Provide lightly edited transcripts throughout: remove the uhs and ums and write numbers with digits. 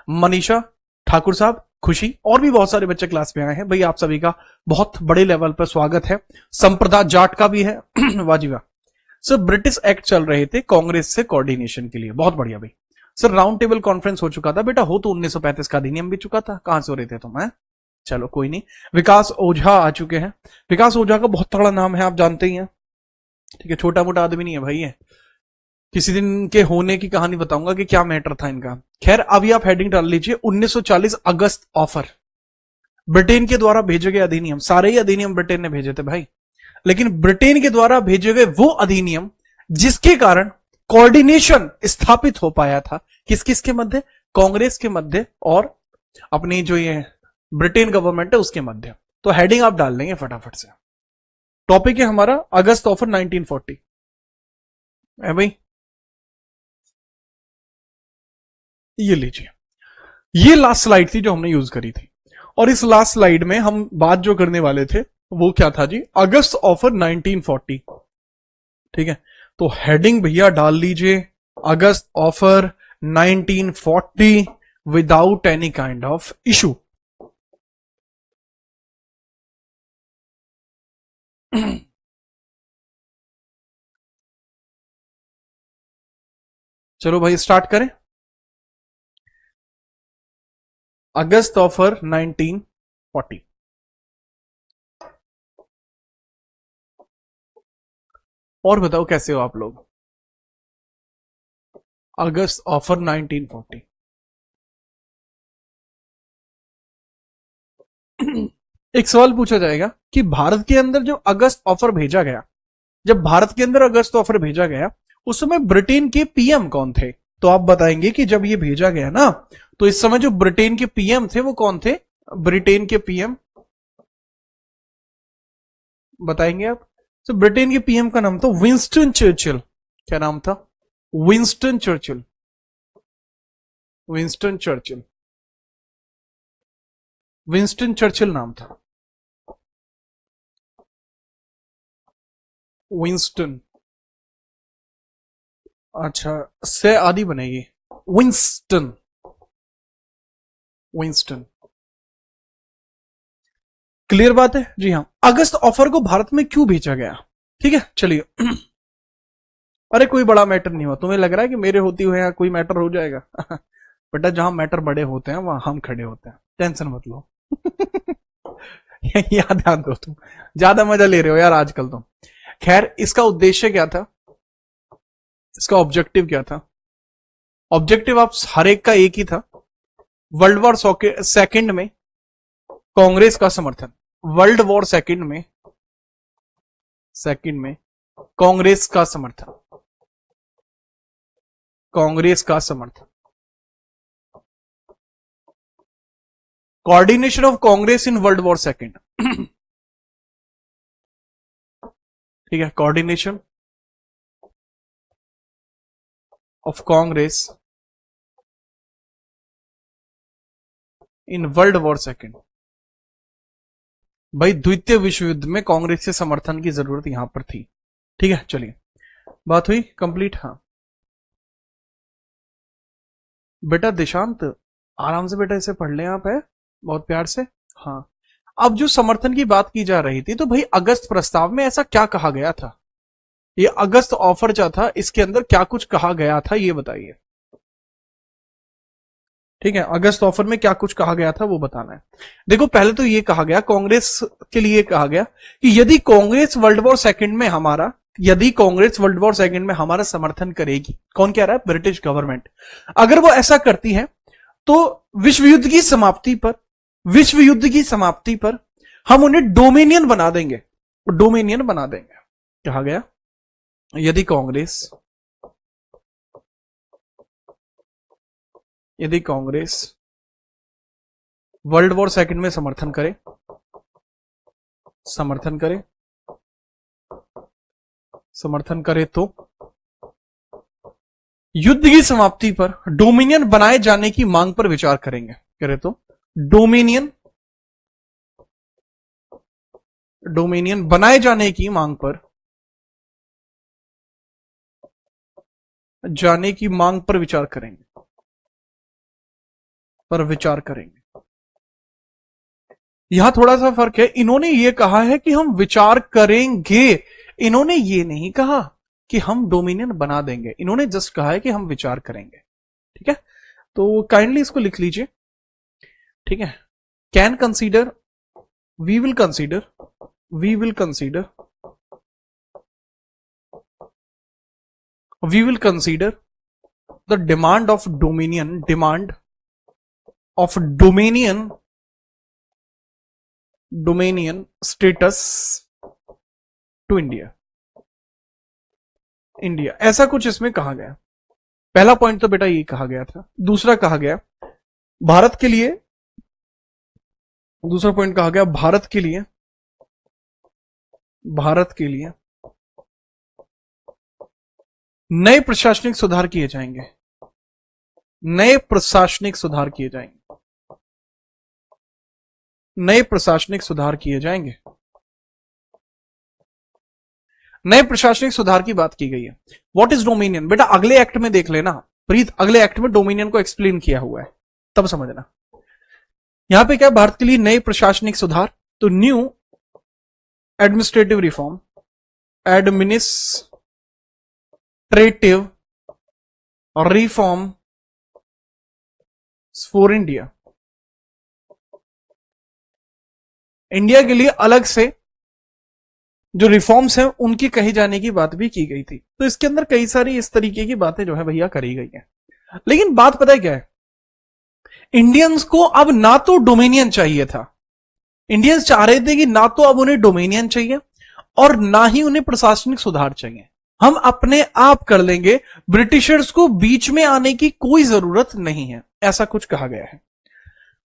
मनीषा ठाकुर साहब, खुशी और भी बहुत सारे बच्चे क्लास में आए हैं। भाई आप सभी का बहुत बड़े लेवल पर स्वागत है। संप्रदा जाट का भी है। वाह वाह सर। ब्रिटिश एक्ट चल रहे थे कांग्रेस से कोऑर्डिनेशन के लिए, बहुत बढ़िया भाई। सर राउंड टेबल कॉन्फ्रेंस हो चुका था बेटा, हो तो 1935 का अधिनियम भी चुका था। कहां से हो रहे थे तुम? चलो कोई नहीं। विकास ओझा आ चुके हैं। विकास ओझा का बहुत तगड़ा नाम है, आप जानते ही हैं। ठीक है, छोटा मोटा आदमी नहीं है भाई है। किसी दिन के होने की कहानी बताऊंगा कि क्या मैटर था इनका। खैर अभी आप हेडिंग डाल लीजिए 1940 अगस्त ऑफर। ब्रिटेन के द्वारा भेजे गए अधिनियम, सारे ही अधिनियम ब्रिटेन ने भेजे थे भाई, लेकिन ब्रिटेन के द्वारा भेजे गए वो अधिनियम जिसके कारण कोऑर्डिनेशन स्थापित हो पाया था किस किस के मध्य, कांग्रेस के मध्य और अपनी जो ये ब्रिटेन गवर्नमेंट है उसके मध्य। तो हेडिंग आप डाल लेंगे फटाफट से। टॉपिक है हमारा अगस्त ऑफर 1940 है भाई। ये लीजिए, ये लास्ट स्लाइड थी जो हमने यूज करी थी, और इस लास्ट स्लाइड में हम बात जो करने वाले थे वो क्या था जी, अगस्त ऑफर 1940। ठीक है, तो हेडिंग भैया डाल लीजिए अगस्त offer 1940 without any kind of issue. चलो भाई स्टार्ट करें। अगस्त ऑफर 1940। और बताओ कैसे हो आप लोग? अगस्त ऑफर 1940। एक सवाल पूछा जाएगा कि भारत के अंदर जो अगस्त ऑफर भेजा गया, जब भारत के अंदर अगस्त ऑफर भेजा गया उस समय ब्रिटेन के पीएम कौन थे? तो आप बताएंगे कि जब ये भेजा गया ना, तो इस समय जो ब्रिटेन के पीएम थे वो कौन थे? ब्रिटेन के पीएम बताएंगे आप? तो ब्रिटेन के पीएम का नाम था विंस्टन चर्चिल। क्या नाम था? Winston Churchill. Winston Churchill. Winston Churchill नाम था। विंस्टन, अच्छा से आदि बनेगी, विंस्टन। विंस्टन, क्लियर बात है जी हाँ। अगस्त ऑफर को भारत में क्यों भेजा गया? ठीक है चलिए। अरे कोई बड़ा मैटर नहीं हुआ, तुम्हें लग रहा है कि मेरे होती हुए यहाँ कोई मैटर हो जाएगा? बेटा जहां मैटर बड़े होते हैं वहां हम खड़े होते हैं, टेंशन मत लो। याद ध्यान दो, तुम ज्यादा मजा ले रहे हो यार आजकल तुम। खैर इसका उद्देश्य क्या था, इसका ऑब्जेक्टिव क्या था? ऑब्जेक्टिव आप हर एक का एक ही था, वर्ल्ड वॉर सेकंड में कांग्रेस का समर्थन। वर्ल्ड वॉर सेकंड में कांग्रेस का समर्थन। कांग्रेस का समर्थन, coordination of Congress in world war second. ठीक है, coordination of Congress in world war second. भाई द्वितीय विश्व युद्ध में कांग्रेस से समर्थन की जरूरत यहां पर थी। ठीक है चलिए, बात हुई कंप्लीट। हाँ बेटा दिशांत आराम से बेटा इसे पढ़ लें आप, है बहुत प्यार से। हाँ अब जो समर्थन की बात की जा रही थी, तो भाई अगस्त प्रस्ताव में ऐसा क्या कहा गया था? ये अगस्त ऑफर जो था इसके अंदर क्या कुछ कहा गया था ये बताइए। ठीक है, अगस्त ऑफर में क्या कुछ कहा गया था वो बताना है। देखो पहले तो ये कहा गया, कांग्रेस के लिए कहा गया कि यदि कांग्रेस वर्ल्ड वॉर सेकंड में हमारा, यदि कांग्रेस वर्ल्ड वॉर सेकंड में हमारा समर्थन करेगी, कौन कह रहा है? British government. अगर वो ऐसा करती है तो विश्व युद्ध की समाप्ति पर, विश्व युद्ध की समाप्ति पर हम उन्हें डोमिनियन बना देंगे, डोमिनियन बना देंगे। कहा गया यदि कांग्रेस, यदि कांग्रेस वर्ल्ड वॉर सेकंड में समर्थन करे, समर्थन करे, समर्थन करे तो युद्ध की समाप्ति पर डोमिनियन बनाए जाने की मांग पर विचार करेंगे। करे तो डोमिनियन, डोमिनियन बनाए जाने की मांग पर, जाने की मांग पर विचार करेंगे। पर विचार करेंगे। यहां थोड़ा सा फर्क है, इन्होंने ये कहा है कि हम विचार करेंगे, इन्होंने ये नहीं कहा कि हम डोमिनियन बना देंगे, इन्होंने जस्ट कहा है कि हम विचार करेंगे। ठीक है, तो काइंडली इसको लिख लीजिए। ठीक है, can consider, we will consider, we will consider, we will consider the demand of dominion, demand of dominion, dominion status to India, India, ऐसा कुछ इसमें कहा गया। पहला पॉइंट तो बेटा ये कहा गया था। दूसरा कहा गया भारत के लिए, दूसरा पॉइंट कहा गया भारत के लिए, भारत के लिए नए प्रशासनिक सुधार किए जाएंगे, नए प्रशासनिक सुधार किए जाएंगे, नए प्रशासनिक सुधार किए जाएंगे, नए प्रशासनिक सुधार की बात की गई है। व्हाट इज डोमिनियन, बेटा अगले एक्ट में देख लेना प्रीत, अगले एक्ट में डोमिनियन को एक्सप्लेन किया हुआ है, तब समझना। यहां पे क्या, भारत के लिए नए प्रशासनिक सुधार, तो new administrative reform, administrative reform for India, India के लिए अलग से जो रिफॉर्म्स हैं उनकी कही जाने की बात भी की गई थी। तो इसके अंदर कई सारी इस तरीके की बातें जो है भैया करी गई हैं। लेकिन बात पता है क्या है, इंडियंस को अब ना तो डोमिनियन चाहिए था, इंडियंस चाह रहे थे कि ना तो अब उन्हें डोमिनियन चाहिए और ना ही उन्हें प्रशासनिक सुधार चाहिए, हम अपने आप कर लेंगे, ब्रिटिशर्स को बीच में आने की कोई जरूरत नहीं है, ऐसा कुछ कहा गया है।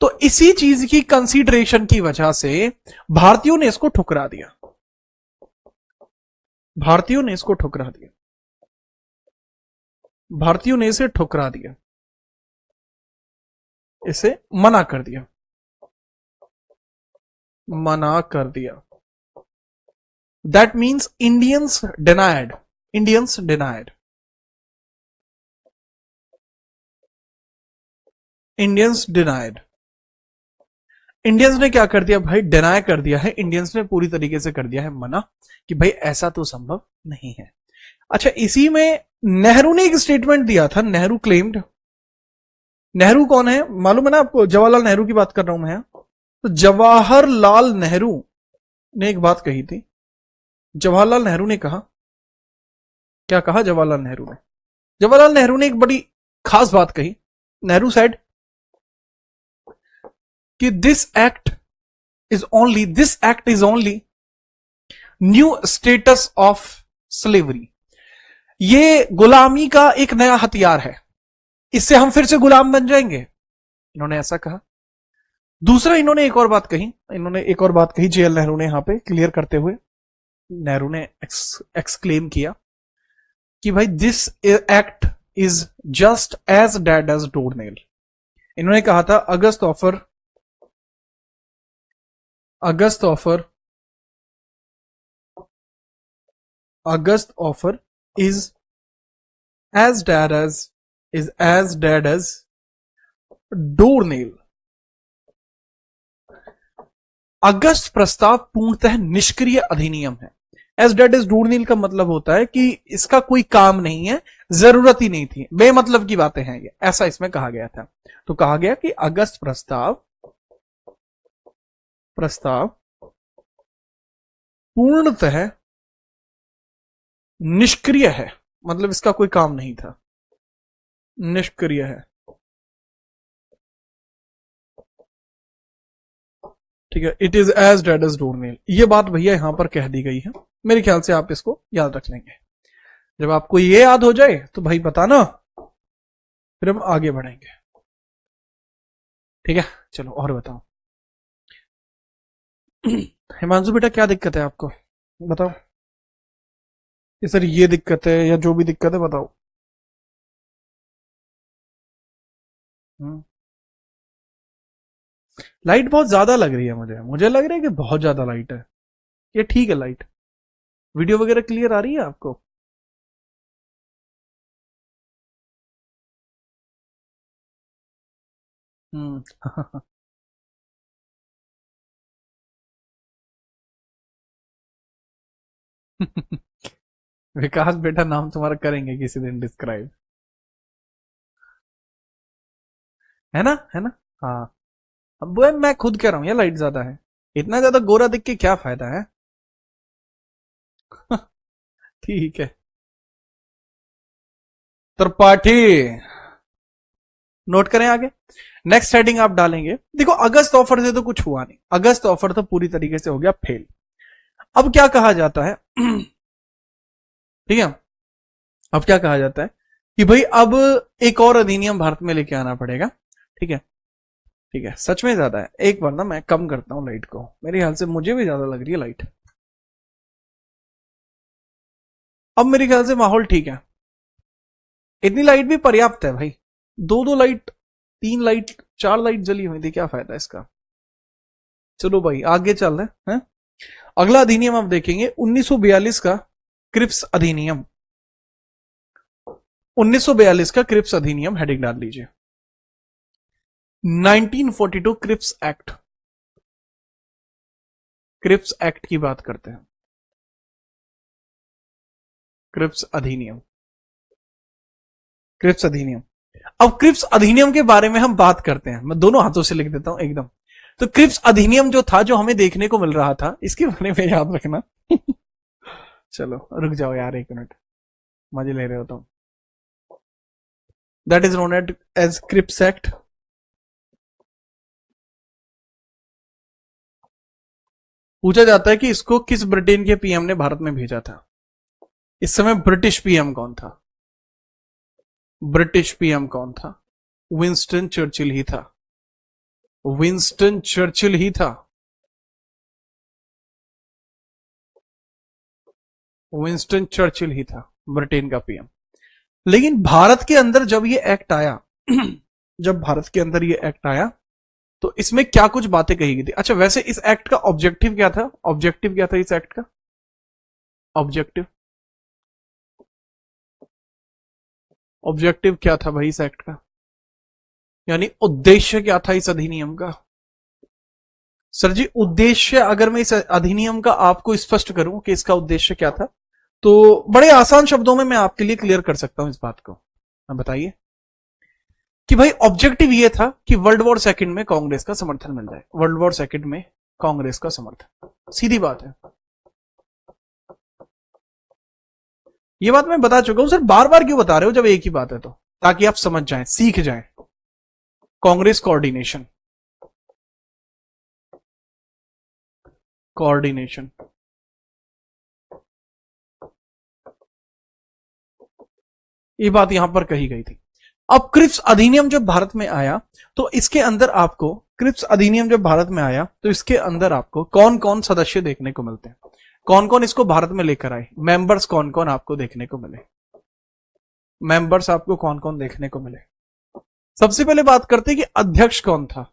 तो इसी चीज की कंसीडरेशन की वजह से भारतीयों ने इसको ठुकरा दिया, भारतीयों ने इसको ठुकरा दिया, भारतीयों ने इसे ठुकरा दिया, इसे मना कर दिया, मना कर दिया। That means Indians denied, Indians denied, Indians denied. Indians ने क्या कर दिया भाई, डिनाई कर दिया है, इंडियंस ने पूरी तरीके से कर दिया है मना कि भाई ऐसा तो संभव नहीं है। अच्छा, इसी में नेहरू ने एक स्टेटमेंट दिया था, नेहरू क्लेम्ड, नेहरू कौन है मालूम है ना आपको, जवाहरलाल नेहरू की बात कर रहा हूं मैं। तो जवाहरलाल नेहरू ने एक बात कही थी, जवाहरलाल नेहरू ने कहा, क्या कहा जवाहरलाल नेहरू ने, जवाहरलाल नेहरू ने एक बड़ी खास बात कही। नेहरू सेड कि this act is only new status of slavery, ये गुलामी का एक नया हथियार है, इससे हम फिर से गुलाम बन जाएंगे, इन्होंने ऐसा कहा। दूसरा इन्होंने एक और बात कही, इन्होंने एक और बात कही जेएल नेहरू ने, यहां पे क्लियर करते हुए नेहरू ने एक्सक्लेम किया कि भाई this act is just as dead as doornail. इन्होंने कहा था अगस्त offer is as dead as doornail. अगस्त प्रस्ताव पूर्णतः निष्क्रिय अधिनियम है। एज डेड एज डोरनेल का मतलब होता है कि इसका कोई काम नहीं है, जरूरत ही नहीं थी, बेमतलब की बातें हैं ये, ऐसा इसमें कहा गया था। तो कहा गया कि अगस्त प्रस्ताव पूर्णतः निष्क्रिय है, मतलब इसका कोई काम नहीं था, निष्क्रिय है। ठीक है, it is as dead as doornail, ये बात भैया यहां पर कह दी गई है। मेरे ख्याल से आप इसको याद रख लेंगे, जब आपको ये याद हो जाए तो भाई बताना, फिर हम आगे बढ़ेंगे। ठीक है, चलो और बताओ। हिमांशु बेटा क्या दिक्कत है आपको, बताओ। ये सर ये दिक्कत है या जो भी दिक्कत है बताओ। लाइट बहुत ज्यादा लग रही है, मुझे लग रहा है कि बहुत ज्यादा लाइट है। ये ठीक है लाइट, वीडियो वगैरह क्लियर आ रही है आपको। हम्म। विकास बेटा नाम तुम्हारा करेंगे किसी दिन डिस्क्राइब, है ना। हाँ। अब वो मैं खुद कह रहा हूँ, ये लाइट ज्यादा है, इतना ज्यादा गोरा दिख के क्या फायदा है। ठीक है। त्रिपाठी, नोट करें आगे। नेक्स्ट हेडिंग आप डालेंगे, देखो अगस्त ऑफर से तो कुछ हुआ नहीं, अगस्त ऑफर तो पूरी तरीके से हो गया फेल। अब क्या कहा जाता है, ठीक है, अब क्या कहा जाता है कि भाई अब एक और अधिनियम भारत में लेके आना पड़ेगा। ठीक है, ठीक है, सच में ज्यादा है, एक बार ना मैं कम करता हूं लाइट को, मेरे ख्याल से मुझे भी ज्यादा लग रही है लाइट। अब मेरे ख्याल से माहौल ठीक है, इतनी लाइट भी पर्याप्त है भाई, दो दो लाइट, तीन लाइट, चार लाइट जली हुई थी, क्या फायदा इसका। चलो भाई आगे चल रहे हैं। अगला अधिनियम आप देखेंगे 1942 का क्रिप्स अधिनियम, 1942 का क्रिप्स अधिनियम, हेडिंग डाल लीजिए 1942 क्रिप्स एक्ट, क्रिप्स एक्ट की बात करते हैं, क्रिप्स अधिनियम, क्रिप्स अधिनियम। अब क्रिप्स अधिनियम के बारे में हम बात करते हैं, मैं दोनों हाथों से लिख देता हूं एकदम। तो क्रिप्स अधिनियम जो था, जो हमें देखने को मिल रहा था, इसके बारे में याद रखना। चलो रुक जाओ यार एक मिनट, मजे ले रहे हो तुम। That is known as Cripps Act. पूछा जाता है कि इसको किस ब्रिटेन के पीएम ने भारत में भेजा था, इस समय ब्रिटिश पीएम कौन था, ब्रिटिश पीएम कौन था, विंस्टन चर्चिल ही था, विंस्टन चर्चिल ही था, विंस्टन चर्चिल ही था ब्रिटेन का पीएम। लेकिन भारत के अंदर जब ये एक्ट आया, जब भारत के अंदर ये एक्ट आया, तो इसमें क्या कुछ बातें कही गई थी। अच्छा वैसे इस एक्ट का ऑब्जेक्टिव क्या था, ऑब्जेक्टिव क्या था इस एक्ट का, ऑब्जेक्टिव, ऑब्जेक्टिव क्या था भाई इस एक्ट का, यानी उद्देश्य क्या था इस अधिनियम का। सर जी उद्देश्य, अगर मैं इस अधिनियम का आपको स्पष्ट करूं कि इसका उद्देश्य क्या था, तो बड़े आसान शब्दों में मैं आपके लिए क्लियर कर सकता हूं इस बात को। अब बताइए कि भाई ऑब्जेक्टिव ये था कि वर्ल्ड वॉर सेकंड में कांग्रेस का समर्थन मिल जाए, वर्ल्ड वॉर सेकंड में कांग्रेस का समर्थन, सीधी बात है। ये बात मैं बता चुका हूं सर, बार बार क्यों बता रहे हो जब एक ही बात है तो, ताकि आप समझ जाएं, सीख जाएं। कांग्रेस कोऑर्डिनेशन, कोऑर्डिनेशन, ये बात यहां पर कही गई थी। अब क्रिप्स अधिनियम जब भारत में आया, तो इसके अंदर आपको, क्रिप्स अधिनियम जब भारत में आया तो इसके अंदर आपको कौन कौन सदस्य देखने को मिलते हैं, कौन कौन इसको भारत में लेकर आए, मेंबर्स कौन कौन आपको देखने को मिले, मेंबर्स आपको कौन कौन देखने को मिले। सबसे पहले बात करते हैं कि अध्यक्ष कौन था।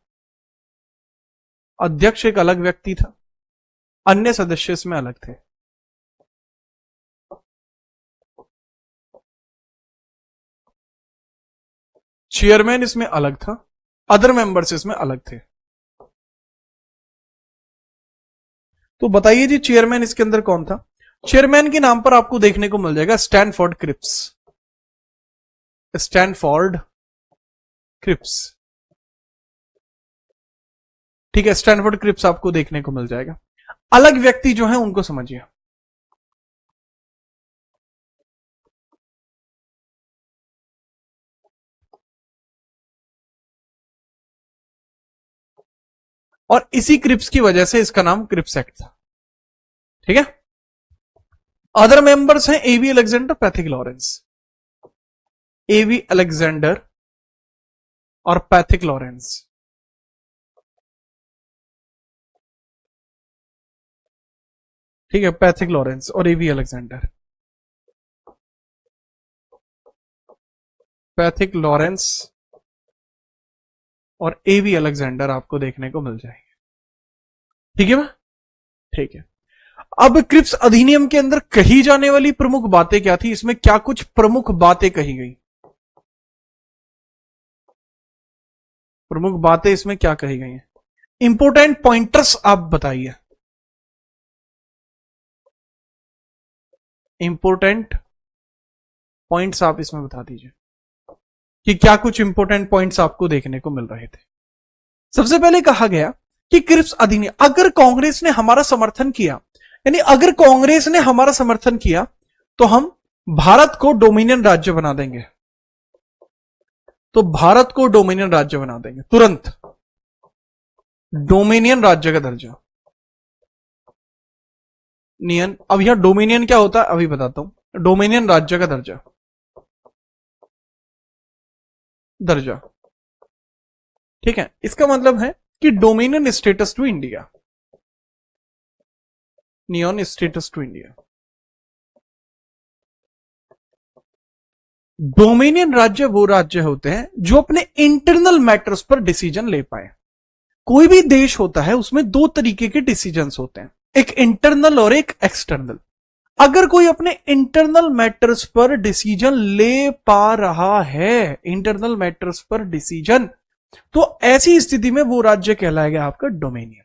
अध्यक्ष एक अलग व्यक्ति था, अन्य सदस्य इसमें अलग थे। चेयरमैन इसमें अलग था, अदर मेंबर्स इसमें अलग थे। तो बताइए जी चेयरमैन इसके अंदर कौन था। चेयरमैन के नाम पर आपको देखने को मिल जाएगा स्टैनफोर्ड क्रिप्स, स्टैनफोर्ड क्रिप्स, ठीक है, स्टैनफोर्ड क्रिप्स आपको देखने को मिल जाएगा। अलग व्यक्ति जो है उनको समझिए। और इसी क्रिप्स की वजह से इसका नाम क्रिप्स एक्ट था, ठीक है। अदर मेंबर्स हैं एवी अलेक्जेंडर, पैथिक लॉरेंस, एवी अलेक्जेंडर और पैथिक लॉरेंस, ठीक है, पैथिक लॉरेंस और एवी अलेक्जेंडर, पैथिक लॉरेंस और एवी अलेक्जेंडर आपको देखने को मिल जाएंगे, ठीक है ना, ठीक है। अब क्रिप्स अधिनियम के अंदर कही जाने वाली प्रमुख बातें क्या थी, इसमें क्या कुछ प्रमुख बातें कही गई। प्रमुख बातें इसमें क्या कही गई हैं? इंपोर्टेंट पॉइंटर्स आप बताइए, इंपोर्टेंट पॉइंट्स आप इसमें बता दीजिए कि क्या कुछ इंपोर्टेंट पॉइंट्स आपको देखने को मिल रहे थे। सबसे पहले कहा गया कि क्रिप्स अधिनियम, अगर कांग्रेस ने हमारा समर्थन किया, यानी अगर कांग्रेस ने हमारा समर्थन किया तो हम भारत को डोमिनियन राज्य बना देंगे, तो भारत को डोमिनियन राज्य बना देंगे तुरंत, डोमिनियन राज्य का दर्जा। नियन, अब यहां डोमिनियन क्या होता है अभी बताता हूं। डोमिनियन राज्य का दर्जा, दर्जा, ठीक है। इसका मतलब है कि डोमिनियन स्टेटस टू इंडिया, नियन स्टेटस टू इंडिया। डोमिनियन राज्य वो राज्य होते हैं जो अपने इंटरनल मैटर्स पर डिसीजन ले पाए। कोई भी देश होता है उसमें दो तरीके के डिसीजंस होते हैं, एक इंटरनल और एक एक्सटर्नल। अगर कोई अपने इंटरनल मैटर्स पर डिसीजन ले पा रहा है, इंटरनल मैटर्स पर डिसीजन, तो ऐसी स्थिति में वो राज्य कहलाएगा आपका डोमिनियन।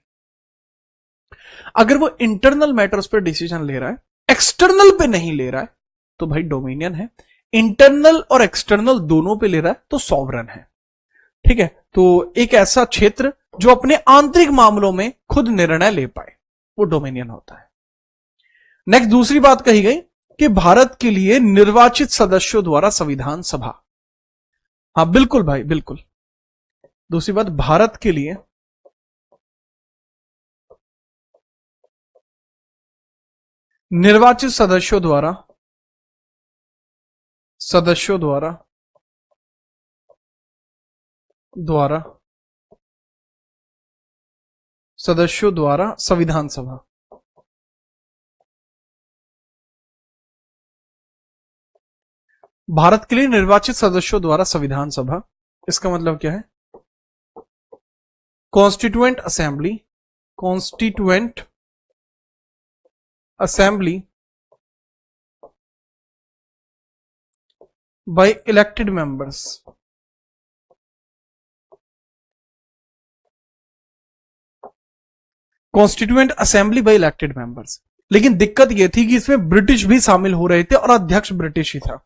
अगर वो इंटरनल मैटर्स पर डिसीजन ले रहा है, एक्सटर्नल पे नहीं ले रहा है, तो भाई डोमिनियन है। इंटरनल और एक्सटर्नल दोनों पे ले रहा है तो सॉवरन है, ठीक है। तो एक ऐसा क्षेत्र जो अपने आंतरिक मामलों में खुद निर्णय ले पाए, वो डोमिनियन होता है। नेक्स्ट दूसरी बात कही गई कि भारत के लिए निर्वाचित सदस्यों द्वारा संविधान सभा, हाँ बिल्कुल भाई बिल्कुल। दूसरी बात, भारत के लिए निर्वाचित सदस्यों द्वारा संविधान सभा। भारत के लिए निर्वाचित सदस्यों द्वारा संविधान सभा, इसका मतलब क्या है? Constituent assembly, constituent assembly bye elected members, constituent assembly bye elected members. लेकिन दिक्कत यह थी कि इसमें ब्रिटिश भी शामिल हो रहे थे और अध्यक्ष ब्रिटिश ही था।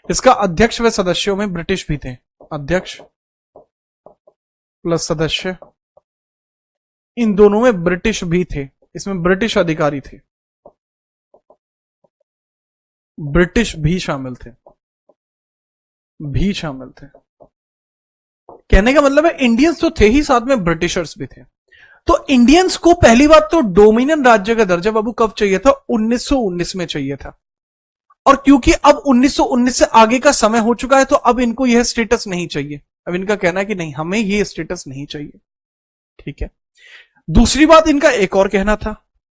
इसका अध्यक्ष व सदस्यों में ब्रिटिश भी थे, अध्यक्ष प्लस सदस्य, इन दोनों में ब्रिटिश भी थे, इसमें ब्रिटिश अधिकारी थे, ब्रिटिश भी शामिल थे, कहने का मतलब है इंडियंस तो थे ही, साथ में ब्रिटिशर्स भी थे। तो इंडियंस को पहली बात तो डोमिनियन राज्य का दर्जा बाबू कब चाहिए था? 1919 में चाहिए था। और क्योंकि अब 1919 से आगे का समय हो चुका है तो अब इनको यह स्टेटस नहीं चाहिए। अब इनका कहना है कि नहीं, हमें यह स्टेटस नहीं चाहिए, ठीक है। दूसरी बात, इनका एक और कहना था।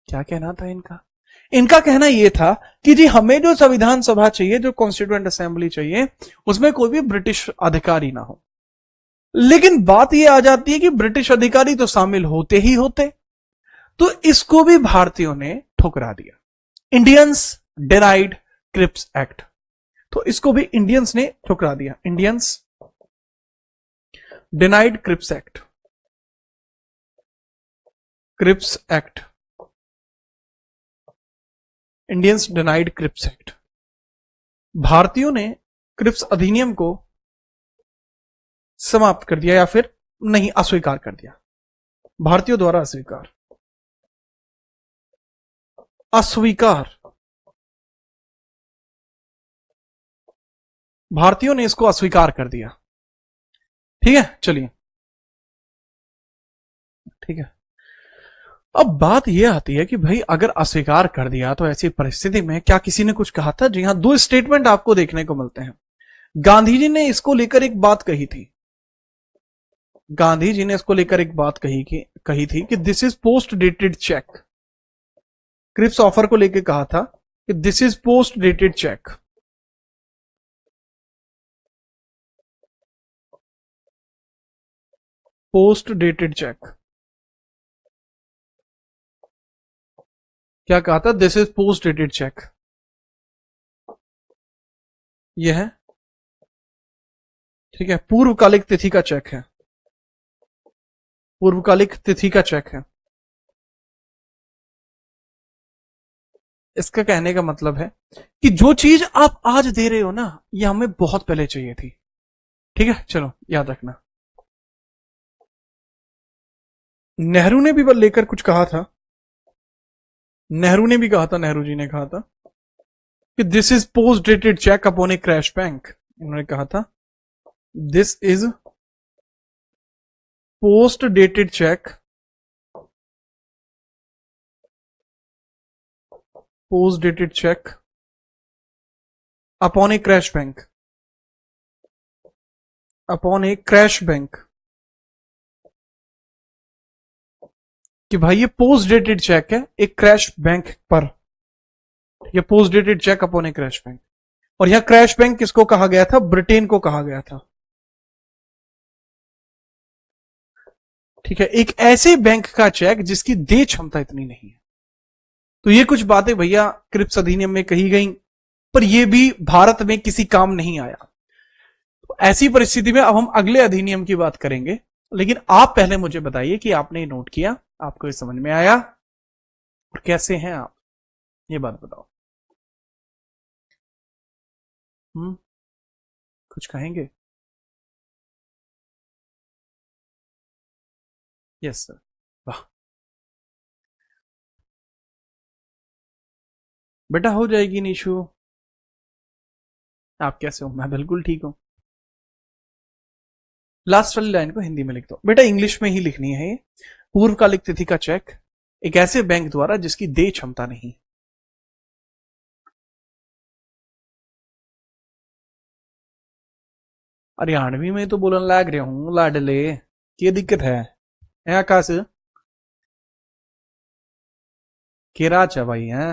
क्या कहना था इनका? इनका कहना यह था कि जी हमें जो संविधान सभा चाहिए, जो कॉन्स्टिट्यूएंट असेंबली चाहिए, उसमें कोई भी ब्रिटिश अधिकारी ना हो। लेकिन बात यह आ जाती है कि ब्रिटिश अधिकारी तो शामिल होते ही होते, तो इसको भी भारतीयों ने ठुकरा दिया। इंडियंस डिनाइड क्रिप्स एक्ट, तो इसको भी इंडियंस ने ठुकरा दिया। Indians denied Cripps Act, Cripps Act, Indians denied Cripps Act. भारतीयों ने क्रिप्स अधिनियम को समाप्त कर दिया या फिर नहीं, अस्वीकार कर दिया। भारतीयों द्वारा अस्वीकार, भारतीयों ने इसको अस्वीकार कर दिया, ठीक है। चलिए, ठीक है। अब बात यह आती है कि भाई अगर अस्वीकार कर दिया तो ऐसी परिस्थिति में क्या किसी ने कुछ कहा था? जी हां, दो स्टेटमेंट आपको देखने को मिलते हैं। गांधी जी ने इसको लेकर एक बात कही थी, गांधी जी ने इसको लेकर एक बात कही थी कि this is post dated cheque. Cripps offer को लेकर कहा था कि this is post dated cheque, post dated cheque. क्या कहा था? This is post dated cheque. यह है, ठीक है, पूर्वकालिक तिथि का चेक है, पूर्वकालिक तिथि का चेक है। इसका कहने का मतलब है कि जो चीज आप आज दे रहे हो ना, ये हमें बहुत पहले चाहिए थी। ठीक है, चलो याद रखना। नेहरू ने भी लेकर कुछ कहा था। नेहरू ने भी कहा था, नेहरू जी ने कहा था कि this is post dated check upon A crash bank. उन्होंने कहा था this is post dated cheque, post dated check upon A crash bank, upon A crash bank. कि भाई ये पोस्ट डेटेड चेक है एक क्रैश बैंक पर, ये पोस्ट डेटेड चेक अपॉन ए क्रैश बैंक। और यहां क्रैश बैंक किसको कहा गया था? ब्रिटेन को कहा गया था। ठीक है, एक ऐसे बैंक का चेक जिसकी देय क्षमता इतनी नहीं है। तो ये कुछ बातें भैया क्रिप्स अधिनियम में कही गई, पर यह भी भारत में किसी काम नहीं आया। तो ऐसी परिस्थिति में अब हम अगले अधिनियम की बात करेंगे, लेकिन आप पहले मुझे बताइए कि आपने नोट किया, आपको ये समझ में आया और कैसे हैं आप, ये बात बताओ। कुछ कहेंगे? Yes sir. वाह बेटा, हो जाएगी निशु। आप कैसे हो? मैं बिल्कुल ठीक हूं। लास्ट वाली लाइन को हिंदी में लिख दो बेटा, इंग्लिश में ही लिखनी है ये। पूर्वकालिक तिथि का चेक एक ऐसे बैंक द्वारा जिसकी देय क्षमता नहीं। हरियाणवी में तो बोलने लग रहा हूं लाडले, क्या दिक्कत है? आकाश केरा चा भाई है।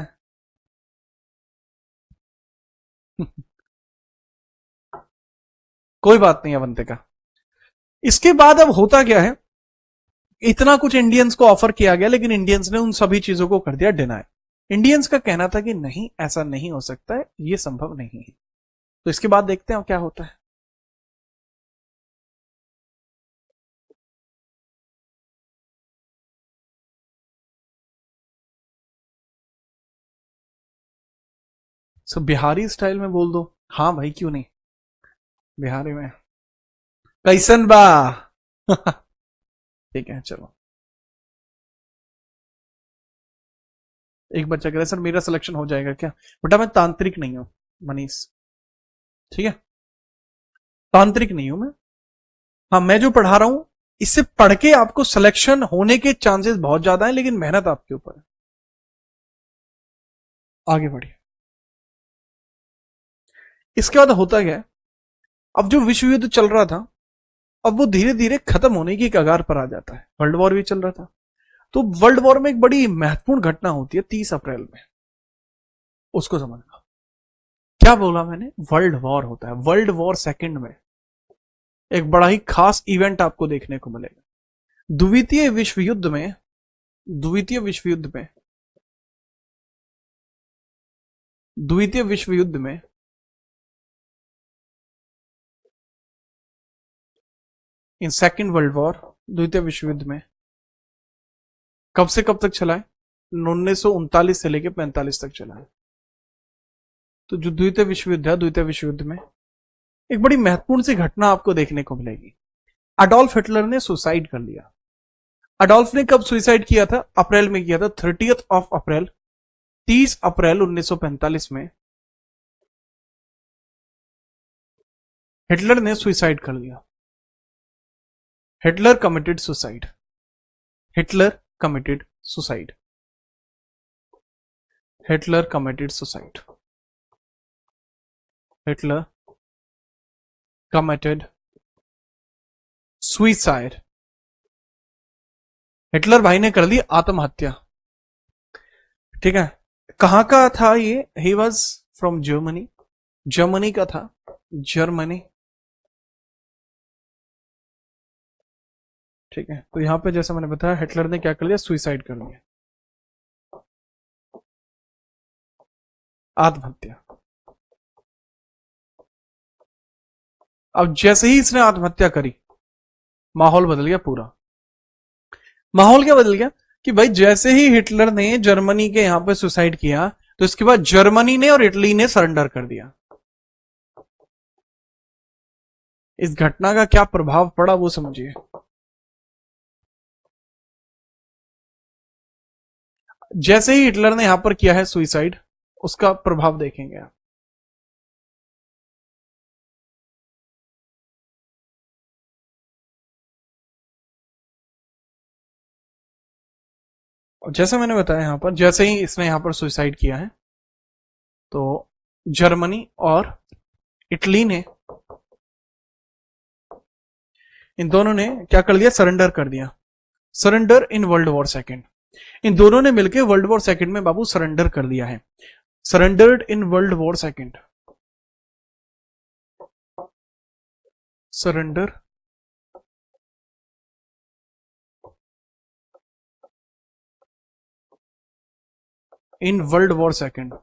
कोई बात नहीं अवंतिका। इसके बाद अब होता क्या है, इतना कुछ इंडियंस को ऑफर किया गया, लेकिन इंडियंस ने उन सभी चीजों को कर दिया डिनाई। इंडियंस का कहना था कि नहीं, ऐसा नहीं हो सकता है, ये संभव नहीं है। तो इसके बाद देखते हैं क्या होता है। सो बिहारी स्टाइल में बोल दो। हाँ भाई, क्यों नहीं, बिहारी में। कैसन बा? ठीक है चलो। एक बच्चा कह रहा है सर मेरा सिलेक्शन हो जाएगा क्या? बेटा मैं तांत्रिक नहीं हूं मनीष, ठीक है, तांत्रिक नहीं हूं मैं। हाँ, मैं जो पढ़ा रहा हूं इससे पढ़ के आपको सिलेक्शन होने के चांसेस बहुत ज्यादा है, लेकिन मेहनत आपके ऊपर है। आगे बढ़िए। इसके बाद होता क्या है, अब जो विश्व युद्ध चल रहा था, अब वो धीरे धीरे खत्म होने की कगार पर आ जाता है। वर्ल्ड वॉर भी चल रहा था, तो वर्ल्ड वॉर में एक बड़ी महत्वपूर्ण घटना होती है 30 अप्रैल में, उसको समझना। क्या बोला मैंने? वर्ल्ड वॉर होता है, वर्ल्ड वॉर सेकंड में एक बड़ा ही खास इवेंट आपको देखने को मिलेगा। द्वितीय विश्व युद्ध में, द्वितीय विश्व युद्ध में, द्वितीय विश्व युद्ध में इन सेकेंड वर्ल्ड वॉर, द्वितीय विश्व युद्ध में कब से कब तक चला है? 1939 से लेकर 45 तक चला है। तो जो द्वितीय विश्व युद्ध है, द्वितीय विश्व युद्ध में एक बड़ी महत्वपूर्ण सी घटना आपको देखने को मिलेगी। अडोल्फ हिटलर ने सुसाइड कर लिया। अडोल्फ ने कब सुसाइड किया था? अप्रैल में किया था, 30th ऑफ अप्रैल, 30 अप्रैल 1945 में हिटलर ने सुसाइड कर लिया। Hitler committed suicide, Hitler committed suicide, Hitler committed suicide, Hitler committed suicide. Hitler भाई ने कर ली आत्महत्या। ठीक है, कहां का था ये? He was from Germany, Germany का था, जर्मनी। ठीक है, तो यहां पे जैसे मैंने बताया हिटलर ने क्या कर लिया? सुसाइड कर लिया, आत्महत्या। अब जैसे ही इसने आत्महत्या करी, माहौल बदल गया पूरा। माहौल क्या बदल गया कि भाई जैसे ही हिटलर ने जर्मनी के यहां पे सुसाइड किया तो इसके बाद जर्मनी ने और इटली ने सरेंडर कर दिया। इस घटना का क्या प्रभाव पड़ा वो समझिए। जैसे ही हिटलर ने यहां पर किया है सुसाइड, उसका प्रभाव देखेंगे आप। और जैसे मैंने बताया यहां पर, जैसे ही इसने यहां पर सुसाइड किया है तो जर्मनी और इटली ने, इन दोनों ने क्या कर दिया, सरेंडर कर दिया। Surrender in world war second. इन दोनों ने मिलकर वर्ल्ड वॉर सेकेंड में बाबू सरेंडर कर दिया है। Surrendered in world war second. Surrender in world war second.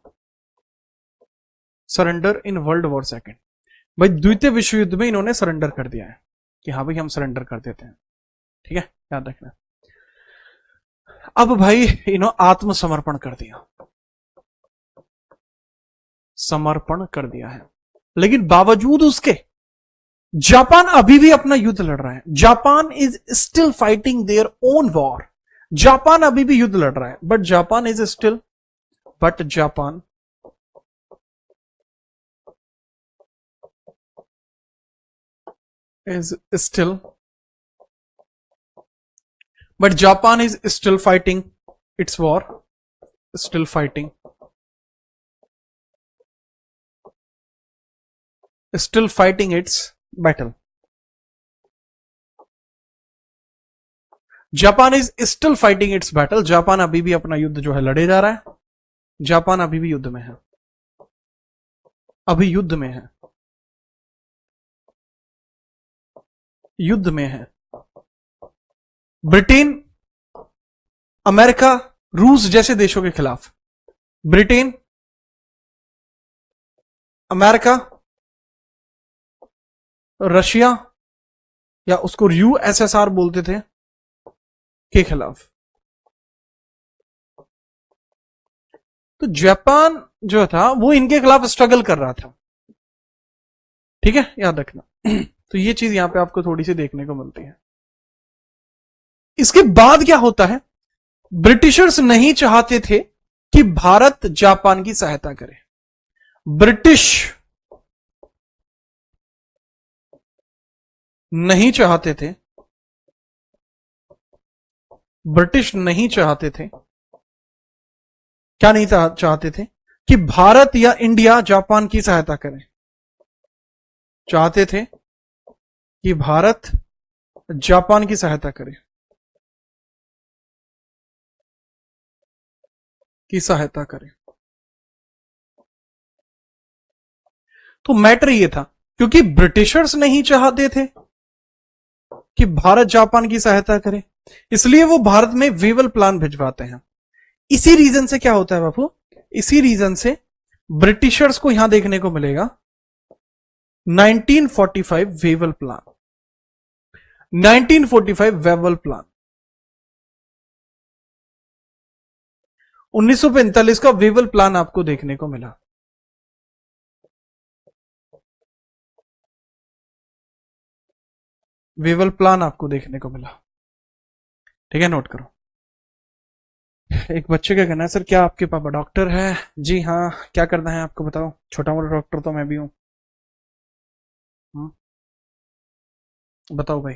Surrender in world war second. भाई द्वितीय विश्व युद्ध में इन्होंने सरेंडर कर दिया है कि हाँ भाई हम सरेंडर कर देते हैं। ठीक है, याद रखना। अब भाई इन्होंने आत्मसमर्पण कर दिया, समर्पण कर दिया है। लेकिन बावजूद उसके जापान अभी भी अपना युद्ध लड़ रहा है। Japan is still fighting their own war. Japan अभी भी युद्ध लड़ रहा है, but Japan is still, but Japan is still, but Japan is still fighting its war, still fighting its battle. Japan is still fighting it's battle. Japan अभी भी अपना युद्ध जो है लड़े जा रहा है। जापान अभी भी युद्ध में है, अभी युद्ध में है, युद्ध में है। ब्रिटेन, अमेरिका, रूस जैसे देशों के खिलाफ, ब्रिटेन, अमेरिका, रशिया या उसको यूएसएसआर बोलते थे, के खिलाफ। तो जापान जो था वो इनके खिलाफ स्ट्रगल कर रहा था। ठीक है, याद रखना। तो ये चीज यहां पे आपको थोड़ी सी देखने को मिलती है। इसके बाद क्या होता है, ब्रिटिशर्स नहीं चाहते थे कि भारत जापान की सहायता करे। ब्रिटिश नहीं चाहते थे, ब्रिटिश नहीं चाहते थे, क्या नहीं चाहते थे कि भारत या इंडिया जापान की सहायता करे। चाहते थे कि भारत जापान की सहायता करे, की सहायता करे। तो मैटर ये था, क्योंकि ब्रिटिशर्स नहीं चाहते थे कि भारत जापान की सहायता करे, इसलिए वो भारत में वेवल प्लान भिजवाते हैं। इसी रीजन से क्या होता है बाबू, इसी रीजन से ब्रिटिशर्स को यहां देखने को मिलेगा 1945 वेवल प्लान। 1945 वेवल प्लान, 1945 का वेवल प्लान आपको देखने को मिला। वेवल प्लान आपको देखने को मिला। ठीक है, नोट करो। एक बच्चे का कहना है, सर क्या आपके पापा डॉक्टर है? जी हाँ, क्या करना है आपको बताओ। छोटा मोटा डॉक्टर तो मैं भी हूं। बताओ भाई,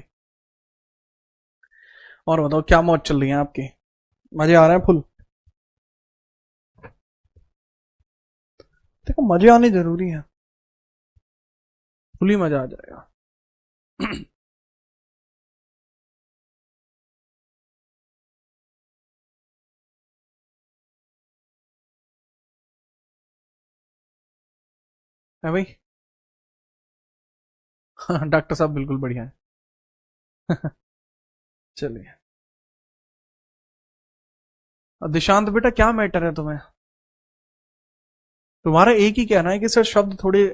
और बताओ क्या मौज चल रही है आपकी? मजे आ रहे हैं फुल? देखो मजे आने जरूरी है, फुल ही मजा आ जाएगा। है भाई? हाँ, डॉक्टर साहब बिल्कुल बढ़िया है। चलिए, दिशांत बेटा क्या मैटर है तुम्हें? तुम्हारा एक ही कहना है कि सर शब्द थोड़े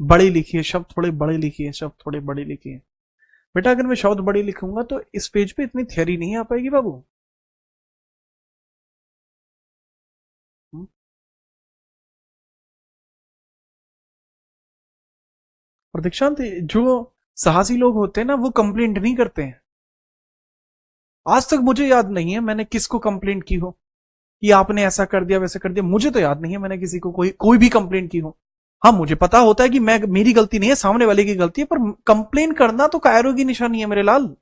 बड़े लिखिए, शब्द थोड़े बड़े लिखिए, शब्द थोड़े बड़े लिखिए। बेटा अगर मैं शब्द बड़ी लिखूंगा तो इस पेज पे इतनी थियरी नहीं आ पाएगी बाबू। और दीक्षांत, जो साहसी लोग होते हैं ना वो कंप्लेंट नहीं करते हैं। आज तक मुझे याद नहीं है मैंने किसको कंप्लेंट की हो कि आपने ऐसा कर दिया वैसा कर दिया। मुझे तो याद नहीं है मैंने किसी को कोई भी कंप्लेंट की हो। हाँ मुझे पता होता है कि मैं मेरी गलती नहीं है, सामने वाले की गलती है, पर कंप्लेन करना तो कायरों की निशानी है मेरे लाल।